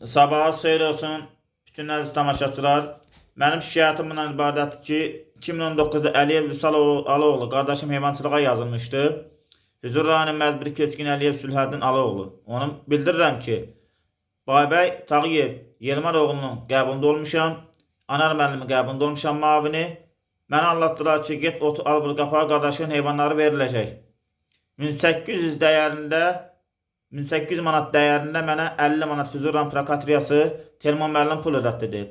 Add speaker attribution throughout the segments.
Speaker 1: Sabahınız xeyir olsun bütün əziz tamaşaçılar. Mənim şikayətim bundan ibarətdir ki, 2019-da Əliyev Vüsal Alıoğlu qardaşım heyvançılığa yazılmışdı. Hüzur rayonu Məzbiri Keçkin Əliyev Sülhəddin Alıoğlu. Onu bildirirəm ki, Baybəy Tağıyev Yelmar oğlunun qəbulunda olmuşam. Anar müəllimi qəbulunda olmuşam mavini. Mənə anlatdılar ki, get otu al bir qapağa qardaşın heyvanları veriləcək. 1800 dəyərində 1800 manat dəyərində mənə 50 manat Füzuran prakatriyası Telman müəllim pul ödətdi.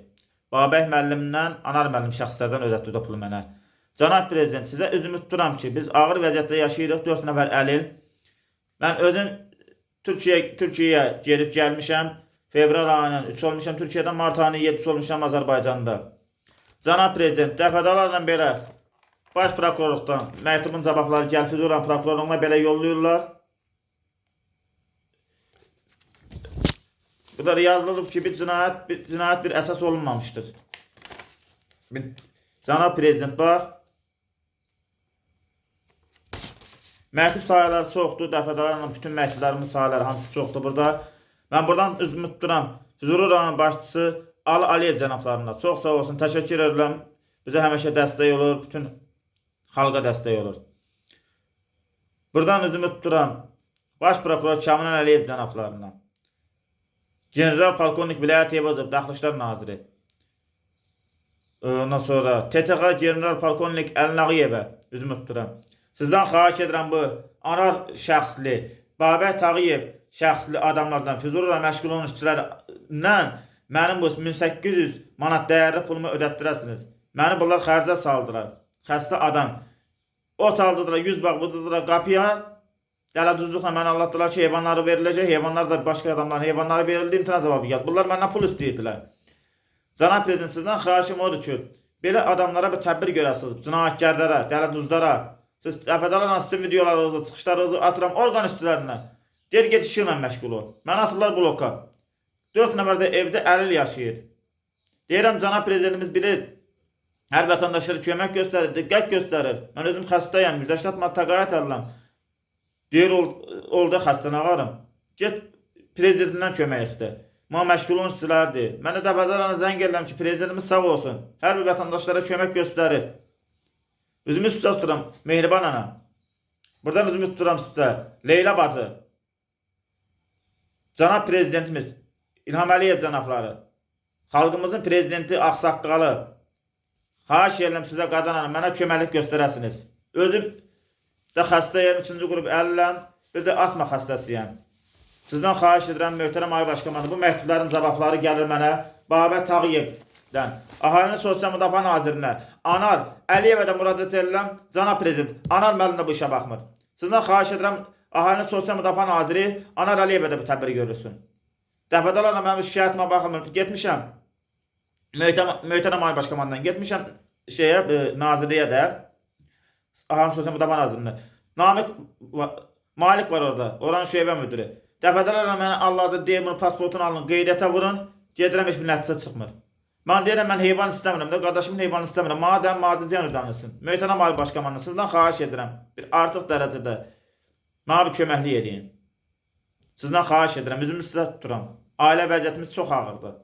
Speaker 1: Babək müəllimdən, Anar müəllim şəxslərdən ödətdi də pulu mənə. Cənab Prezident, sizə üzümü tuturam ki, biz ağır vəziyyətdə yaşayırıq, 4 nəfər əlil. Mən özüm Türkiyəyə gedib gəlmişəm. Fevral ayının 3 olmuşam Türkiyədən, mart ayının 7 olmuşam Azərbaycanda. Cənab Prezident, dəfədalarla belə baş prokurorluqdan məktubun cavabları gəl Füzuran prokurorluğuna belə yollayırlar. Bu da yazılıb ki, bir cinayət bir əsas olunmamışdır. Cənab Prezident, bax. Məktub sayıları çoxdur, dəfədalarla bütün məktublarımın sayıları hamısı çoxdur burada. Mən buradan üzümü tuturam. Füzuli rayon başçısı Ali Aliyev cənablarına çox sağ olsun, təşəkkür edirəm. Bizə həmişə dəstək olur, bütün xalqa dəstək olur. Buradan üzümü tuturam. Baş prokuror Kamran Əliyev cənablarına. General Polkovnik Vilayət Eyvazov, Daxili İşlər Naziri. Ondan sonra TTX General Polkovnik Əlnağıyevə üzümü tuturam. Sizdən xahiş edirəm bu Anar şəxsli, Babək Tağıyev şəxsli adamlardan, Füzuli rayon məşğul olan işçilərlə mənim bu 1800 manat dəyərli pulumu ödətdirəsiniz. Məni bunlar xərcə saldılar. Xəstə adam. Ot aldılar, 100 bağ vurdular qapıya. Dələduzluqla mənə anlatdılar ki, heyvanları veriləcək. Heyvanlar da başqa adamların heyvanları verildi, imtina cavabı gəldi. Bunlar məndən pul istəyirdilər. Cənab Prezident, sizdən xahişim odur ki, belə adamlara bir tədbir görəsiniz. Cinayətkarlara, dələduzlara. Siz dəfədalarla sizin videolarınızı, çıxışlarınızı atıram orqan işçilərinə. Deyir, get işinlə məşğul ol. Məni atırlar bloka. 4 nəfər də evdə əlil yaşayır. Deyirəm, Cənab Prezidentimiz bilir. Hər vətəndaşlara kömək göstərir, diqqət göstərir. Mən özüm xəstəyəm, 180 manat təqaüd alıram. Deyir, oldu xəstən ağarım. Get prezidentindən kömək istə. Mən məşğul olan işçilərdir. Mən də dəfələrlə zəng edirəm ki, prezidentimiz sağ olsun. Hər bir vətəndaşlara kömək göstərir. Üzümü sizə tuturam, Mehriban ana. Buradan üzümü tuturam sizə. Leyla bacı. Cənab prezidentimiz, İlham Əliyev cənabları. Xalqımızın prezidenti Ağsaqqalı. Xahiş edirəm sizə qadın hanım, mənə köməklik göstərəsiniz. Özüm də xəstəyəm, 3-cü qrup əliləm, bir də asma xəstəsiyəm. Sizdən xahiş edirəm, möhtərəm Ali Başkomandan, bu məktubların cavabları gəlir mənə Babək Tağıyevdən, Əhalinin Sosial Müdafiə Nazirinə, Anar Əliyevə də müraciət edirəm, Cənab Prezident, Anar müəllim də bu işə baxmır. Sizdən xahiş edirəm, Əhalinin Sosial Müdafiə Naziri Anar Əliyevə də bu tədbiri görürsün. Dəfədalarla mənim şikayətimə baxmır, getmişəm, möhtərəm Ali Başkomandan, getmişəm Nazirliyə də, Əhalinin Sosial Müdafiə Nazirinə. Namiq Malik var orada, oranın şöbə müdürü. Dəfədalarla mənə Allah'da deyir, bunu pasportunu alın, qeydiyyətə vurun, gedirəm, heç bir nəticə çıxmır. Mən deyirəm, mən heyvan istəmirəm də, qardaşımın heyvanı istəmirəm. Madəm maddi ziyan ödənilsin. Möhtərəm Ali Başkomandan, sizdən xahiş edirəm, bir artıq dərəcədə mənə bir köməklik edin. Sizdən xahiş edirəm, üzümü sizə tuturam. Ailə vəziyyətimiz çox ağırdır.